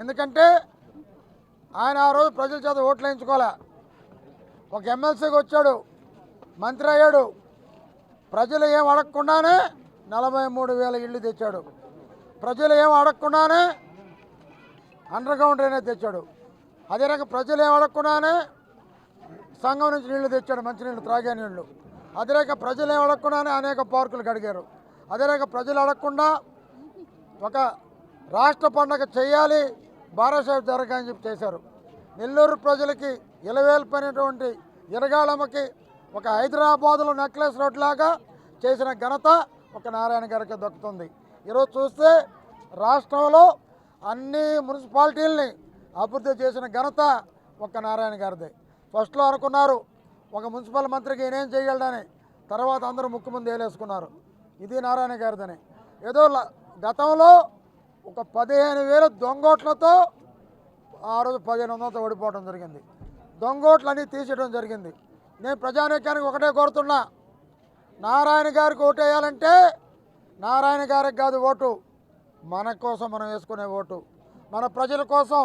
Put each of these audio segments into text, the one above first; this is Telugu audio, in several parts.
ఎందుకంటే ఆయన ఆ రోజు ప్రజల చేత ఓట్లు వేయించుకోలే. ఒక ఎమ్మెల్సీకి వచ్చాడు, మంత్రి అయ్యాడు, ప్రజలు ఏం అడగకుండానే 43,000 ఇళ్ళు తెచ్చాడు. ప్రజలు ఏం అడగకుండానే అండర్ గ్రౌండ్ డ్రైనేజ్ తెచ్చాడు. అదే రకంగా ప్రజలు ఏం అడగకుండానే సంఘం నుంచి నీళ్లు తెచ్చాడు, మంచినీళ్ళు, త్రాగే నీళ్లు. అదే రకంగా ప్రజలు ఏం అడగకుండానే అనేక పార్కులు కడిగారు. అదే రకంగా ప్రజలు అడగకుండా ఒక రాష్ట్ర పండగ చేయాలి, బారాసాహెబ్ దర్గా అని చెప్పి చేశారు. నెల్లూరు ప్రజలకి ఇలవేల్పోయినటువంటి ఇరగాళమ్మకి ఒక హైదరాబాదులో నెక్లెస్ రోడ్ లాగా చేసిన ఘనత ఒక నారాయణ గారికి దక్కుతుంది. ఈరోజు చూస్తే రాష్ట్రంలో అన్ని మున్సిపాలిటీలని అభివృద్ధి చేసిన ఘనత ఒక నారాయణ గారిదే. ఫస్ట్లో అనుకున్నారు ఒక మున్సిపల్ మంత్రికి ఈయనేం చేయగలడని, తర్వాత అందరూ ముక్కు ముందు వేలేసుకున్నారు. ఇది నారాయణ గారిదని. ఏదో గతంలో ఒక 15,000 దొంగోట్లతో ఆ రోజు 1,500 ఓడిపోవడం జరిగింది. దొంగోట్లన్నీ తీసేయడం జరిగింది. నేను ప్రజానీకానికి ఒకటే కోరుతున్నా, నారాయణ గారికి ఓటు వేయాలంటే నారాయణ గారికి కాదు ఓటు, మన కోసం మనం వేసుకునే ఓటు, మన ప్రజల కోసం,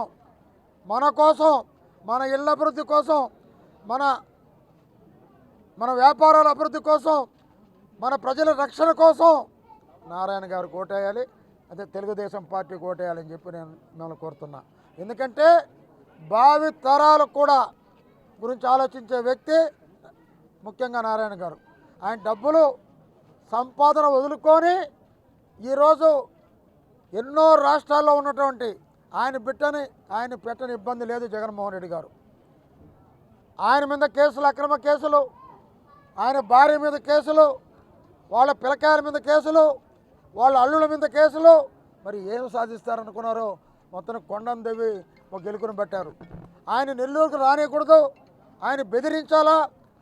మన ఇళ్ళ అభివృద్ధి కోసం, మన వ్యాపారాల అభివృద్ధి కోసం, మన ప్రజల రక్షణ కోసం నారాయణ గారికి ఓటేయాలి. అదే తెలుగుదేశం పార్టీకి ఓటేయాలని చెప్పి నేను మిమ్మల్ని కోరుతున్నా. ఎందుకంటే భావి తరాలకు కూడా గురించి ఆలోచించే వ్యక్తి ముఖ్యంగా నారాయణ గారు. ఆయన డబ్బులు సంపాదన వదులుకొని ఈరోజు ఎన్నో రాష్ట్రాల్లో ఉన్నటువంటి ఆయన పెట్టని ఇబ్బంది లేదు జగన్మోహన్ రెడ్డి గారు. ఆయన మీద కేసులు, అక్రమ కేసులు, ఆయన భార్య మీద కేసులు, వాళ్ళ పిల్లకాయల మీద కేసులు, వాళ్ళ అల్లుల మీద కేసులు. మరి ఏం సాధిస్తారనుకున్నారో మొత్తం కొండను దేవి ఒక గెలుకుని పెట్టారు. ఆయన నెల్లూరుకు రానియకూడదు, ఆయన బెదిరించాలా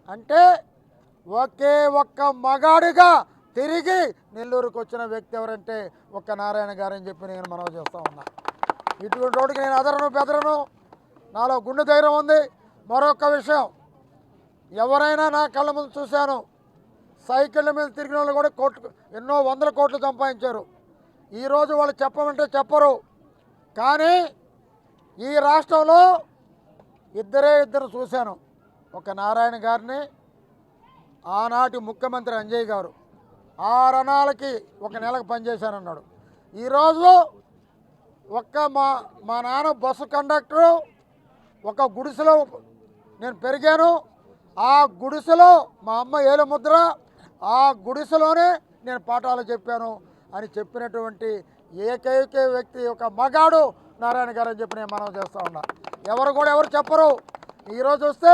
అంటే ఒకే ఒక్క మగాడిగా తిరిగి నెల్లూరుకు వచ్చిన వ్యక్తి ఎవరంటే ఒక్క నారాయణ గారని చెప్పి నేను మనవి చేస్తూ ఉన్నా. ఇటువంటి రోడ్డుకి నేను అదరను బెదరను, నాలో గుండె ధైర్యం ఉంది. మరొక విషయం, ఎవరైనా నా కళ్ళ ముందు చూశాను, సైకిళ్ళ మీద తిరిగిన వాళ్ళు కూడా ఎన్నో 100 కోట్లు సంపాదించారు. ఈరోజు వాళ్ళు చెప్పమంటే చెప్పరు. కానీ ఈ రాష్ట్రంలో ఇద్దరు చూశాను. ఒక నారాయణ గారిని, ఆనాటి ముఖ్యమంత్రి అంజయ్ గారు 6 అణాలకి ఒక నెలకు పనిచేశానన్నాడు. ఈరోజు మా నాన్న బస్సు కండక్టరు, ఒక గుడిసెలో నేను పెరిగాను, ఆ గుడిసెలో మా అమ్మ ఏలుముద్ర, ఆ గుడిసెలోనే నేను పాఠాలు చెప్పాను అని చెప్పినటువంటి ఏకైక వ్యక్తి ఒక మగాడు నారాయణ గారు అని చెప్పి నేను మనవి చేస్తూ ఉన్నా. ఎవరు చెప్పరు. ఈరోజు వస్తే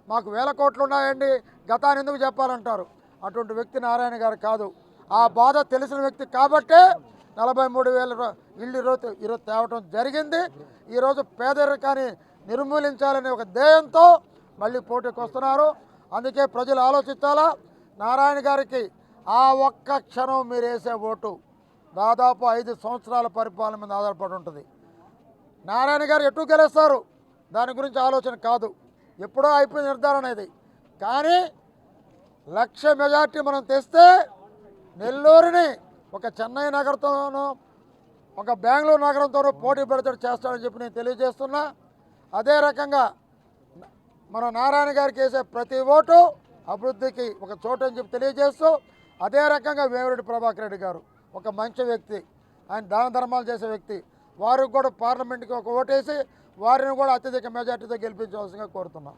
మాకు 1000 కోట్లు ఉన్నాయండి, గతాన్ని ఎందుకు చెప్పాలంటారు. అటువంటి వ్యక్తి నారాయణ గారు కాదు. ఆ బాధ తెలిసిన వ్యక్తి కాబట్టే 43,000 ఇళ్ళు ఈరోజు తేవటం జరిగింది. ఈరోజు పేదరికాన్ని నిర్మూలించాలనే ఒక ధ్యేయంతో మళ్ళీ పోటీకి వస్తున్నారు. అందుకే ప్రజలు ఆలోచించాలా. నారాయణ గారికి ఆ ఒక్క క్షణం మీరు వేసే ఓటు దాదాపు 5 సంవత్సరాల పరిపాలన మీద ఆధారపడి ఉంటుంది. నారాయణ గారు ఎటు గెలుస్తారు దాని గురించి ఆలోచన కాదు, ఎప్పుడో అయిపోయిన నిర్ధారణ ఇది. కానీ 1,00,000 మెజార్టీ మనం తెస్తే నెల్లూరుని ఒక చెన్నై నగరంతోనూ, ఒక బెంగళూరు నగరంతోనూ పోటీ పెడతాడు చేస్తాడని చెప్పి నేను తెలియజేస్తున్నా. అదే రకంగా మన నారాయణ గారికి వేసే ప్రతి ఓటు అభివృద్ధికి ఒక చోటు అని చెప్పి తెలియజేస్తూ, అదే రకంగా వేమిరెడ్డి ప్రభాకర్ రెడ్డి గారు ఒక మంచి వ్యక్తి, ఆయన దాన ధర్మాలు చేసే వ్యక్తి, వారికి కూడా పార్లమెంట్కి ఒక ఓటేసి వారిని కూడా అత్యధిక మెజార్టీతో గెలిపించవలసిందిగా కోరుతున్నాం.